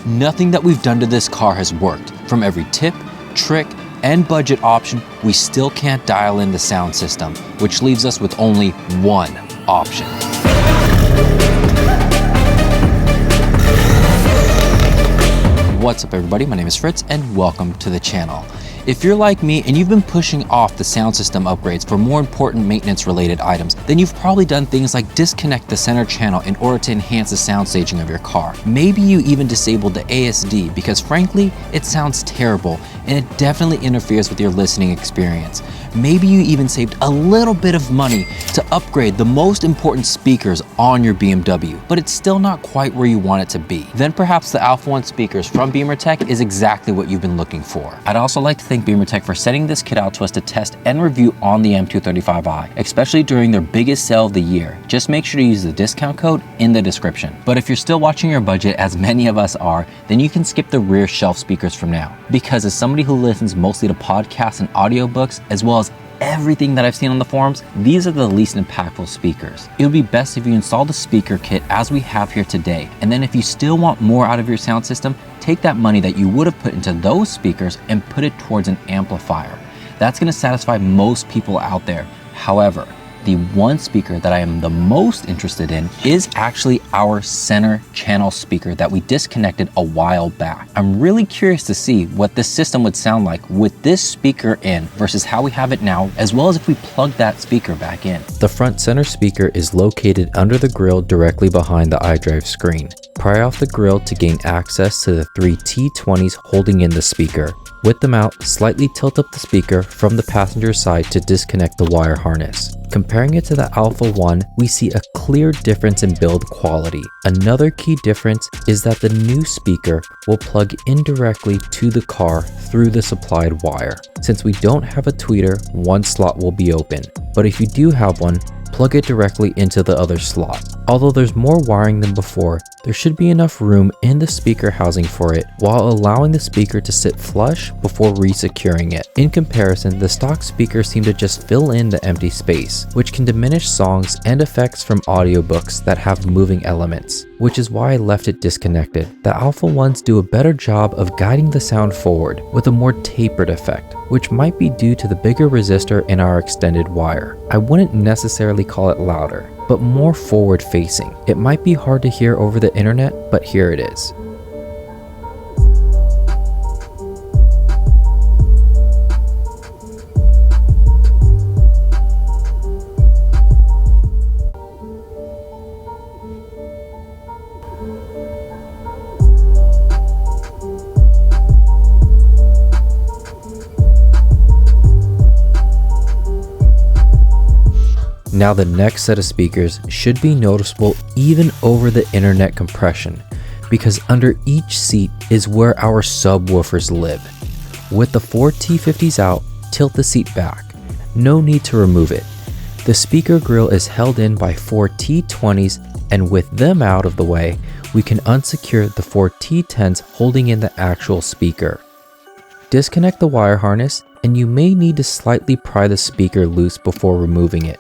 Nothing that we've done to this car has worked. From every tip, trick, and budget option, we still can't dial in the sound system, which leaves us with only one option. What's up everybody, my name is Fritz and welcome to the channel. If you're like me and you've been pushing off the sound system upgrades for more important maintenance related items, then you've probably done things like disconnect the center channel in order to enhance the sound staging of your car. Maybe you even disabled the ASD because frankly, it sounds terrible and it definitely interferes with your listening experience. Maybe you even saved a little bit of money to upgrade the most important speakers on your BMW, but it's still not quite where you want it to be. Then perhaps the Alpha 1 speakers from Bimmertech is exactly what you've been looking for. I'd also like to thank Bimmertech for sending this kit out to us to test and review on the M235i, especially during their biggest sale of the year. Just make sure to use the discount code in the description. But if you're still watching your budget, as many of us are, then you can skip the rear shelf speakers from now. Because as somebody who listens mostly to podcasts and audiobooks, as well as everything that I've seen on the forums, these are the least impactful speakers. It would be best if you install the speaker kit as we have here today, and then if you still want more out of your sound system, take that money that you would have put into those speakers and put it towards an amplifier. That's going to satisfy most people out there. However, the one speaker that I am the most interested in is actually our center channel speaker that we disconnected a while back. I'm really curious to see what this system would sound like with this speaker in versus how we have it now, as well as if we plug that speaker back in. The front center speaker is located under the grille directly behind the iDrive screen. Pry off the grille to gain access to the three T20s holding in the speaker. With them out, slightly tilt up the speaker from the passenger side to disconnect the wire harness. Comparing it to the Alpha 1, we see a clear difference in build quality. Another key difference is that the new speaker will plug indirectly to the car through the supplied wire. Since we don't have a tweeter, one slot will be open, but if you do have one, plug it directly into the other slot. Although there's more wiring than before, there should be enough room in the speaker housing for it while allowing the speaker to sit flush before resecuring it. In comparison, the stock speakers seem to just fill in the empty space, which can diminish songs and effects from audiobooks that have moving elements, which is why I left it disconnected. The Alpha 1s do a better job of guiding the sound forward with a more tapered effect, which might be due to the bigger resistor in our extended wire. I wouldn't necessarily call it louder, but more forward facing. It might be hard to hear over the internet, but here it is. Now the next set of speakers should be noticeable even over the internet compression, because under each seat is where our subwoofers live. With the four T50s out, tilt the seat back. No need to remove it. The speaker grille is held in by four T20s, and with them out of the way, we can unsecure the four T10s holding in the actual speaker. Disconnect the wire harness, and you may need to slightly pry the speaker loose before removing it.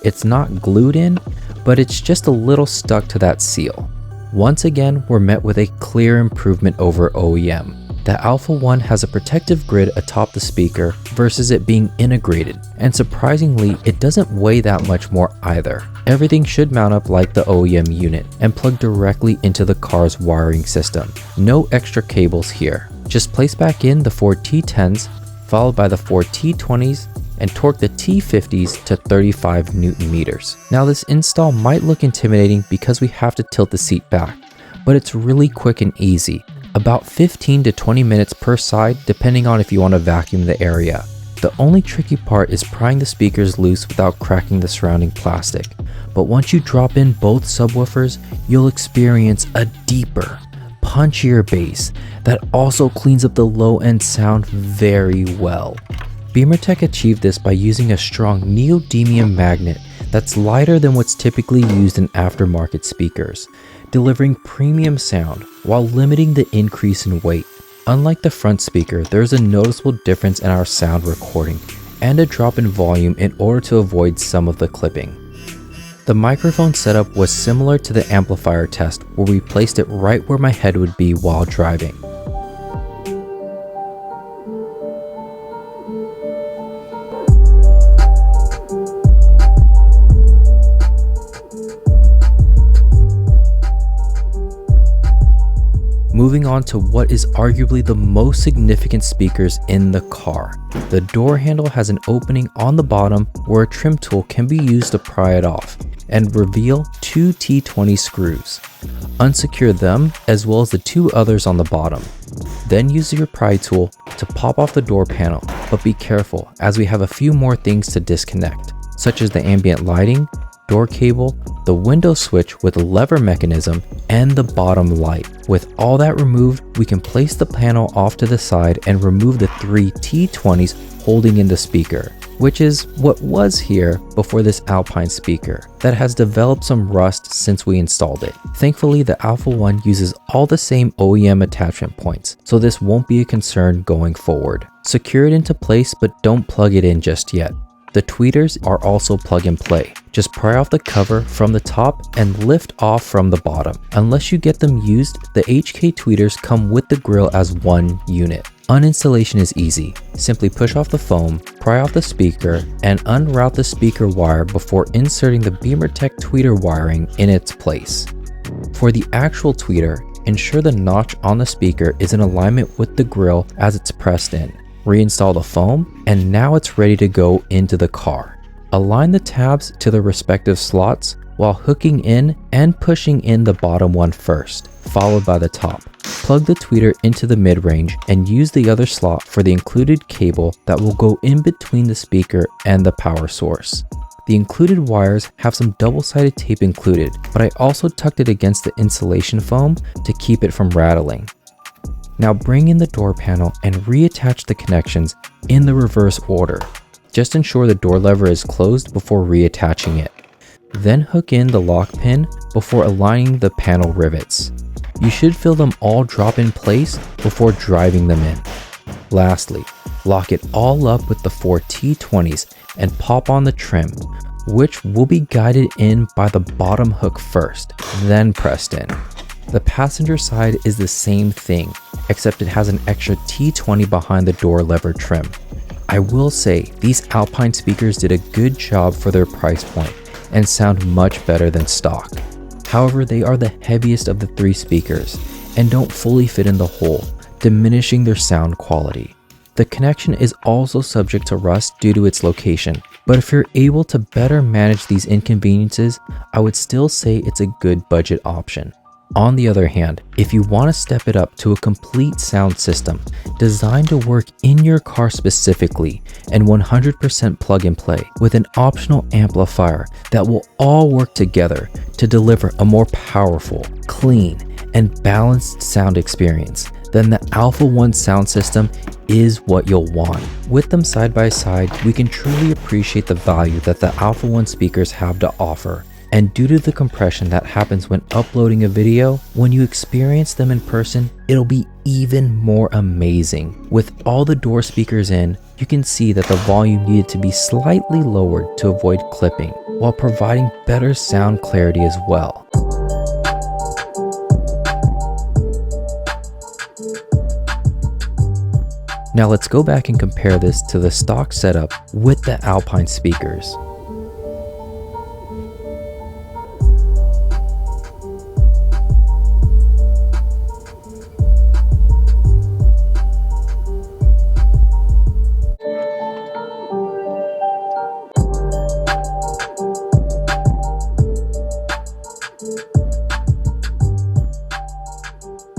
It's not glued in, but it's just a little stuck to that seal. Once again, we're met with a clear improvement over OEM. The Alpha 1 has a protective grid atop the speaker versus it being integrated, and surprisingly, it doesn't weigh that much more either. Everything should mount up like the OEM unit and plug directly into the car's wiring system. No extra cables here. Just place back in the four T10s, followed by the four T20s, and torque the T50s to 35 Newton meters. Now this install might look intimidating because we have to tilt the seat back, but it's really quick and easy. About 15 to 20 minutes per side depending on if you want to vacuum the area. The only tricky part is prying the speakers loose without cracking the surrounding plastic. But once you drop in both subwoofers, you'll experience a deeper, punchier bass that also cleans up the low-end sound very well. Bimmertech achieved this by using a strong neodymium magnet that's lighter than what's typically used in aftermarket speakers, delivering premium sound while limiting the increase in weight. Unlike the front speaker, there's a noticeable difference in our sound recording and a drop in volume in order to avoid some of the clipping. The microphone setup was similar to the amplifier test, where we placed it right where my head would be while driving. Moving on to what is arguably the most significant speakers in the car. The door handle has an opening on the bottom where a trim tool can be used to pry it off and reveal two T20 screws. Unsecure them as well as the two others on the bottom. Then use your pry tool to pop off the door panel, but be careful as we have a few more things to disconnect, such as the ambient lighting, door cable, the window switch with a lever mechanism, and the bottom light. With all that removed, we can place the panel off to the side and remove the three T20s holding in the speaker, which is what was here before this Alpine speaker that has developed some rust since we installed it. Thankfully, the Alpha One uses all the same OEM attachment points, so this won't be a concern going forward. Secure it into place, but don't plug it in just yet. The tweeters are also plug and play. Just pry off the cover from the top and lift off from the bottom. Unless you get them used, the HK tweeters come with the grill as one unit. Uninstallation is easy. Simply push off the foam, pry off the speaker, and unroute the speaker wire before inserting the Bimmertech tweeter wiring in its place. For the actual tweeter, ensure the notch on the speaker is in alignment with the grill as it's pressed in. Reinstall the foam, and now it's ready to go into the car. Align the tabs to the respective slots while hooking in and pushing in the bottom one first, followed by the top. Plug the tweeter into the mid-range and use the other slot for the included cable that will go in between the speaker and the power source. The included wires have some double-sided tape included, but I also tucked it against the insulation foam to keep it from rattling. Now bring in the door panel and reattach the connections in the reverse order. Just ensure the door lever is closed before reattaching it. Then hook in the lock pin before aligning the panel rivets. You should feel them all drop in place before driving them in. Lastly, lock it all up with the 4 T20s and pop on the trim, which will be guided in by the bottom hook first, then pressed in. The passenger side is the same thing, except it has an extra T20 behind the door lever trim. I will say, these Alpine speakers did a good job for their price point and sound much better than stock. However, they are the heaviest of the three speakers and don't fully fit in the hole, diminishing their sound quality. The connection is also subject to rust due to its location, but if you're able to better manage these inconveniences, I would still say it's a good budget option. On the other hand, if you want to step it up to a complete sound system designed to work in your car specifically and 100% plug and play with an optional amplifier that will all work together to deliver a more powerful, clean, and balanced sound experience, then the Alpha One sound system is what you'll want. With them side by side, we can truly appreciate the value that the Alpha One speakers have to offer. And due to the compression that happens when uploading a video, when you experience them in person, it'll be even more amazing. With all the door speakers in, you can see that the volume needed to be slightly lowered to avoid clipping, while providing better sound clarity as well. Now let's go back and compare this to the stock setup with the Alpine speakers.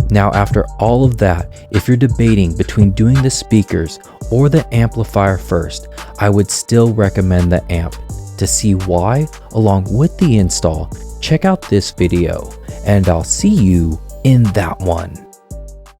Now after all of that, if you're debating between doing the speakers or the amplifier first, I would still recommend the amp. To see why, along with the install, check out this video, and I'll see you in that one.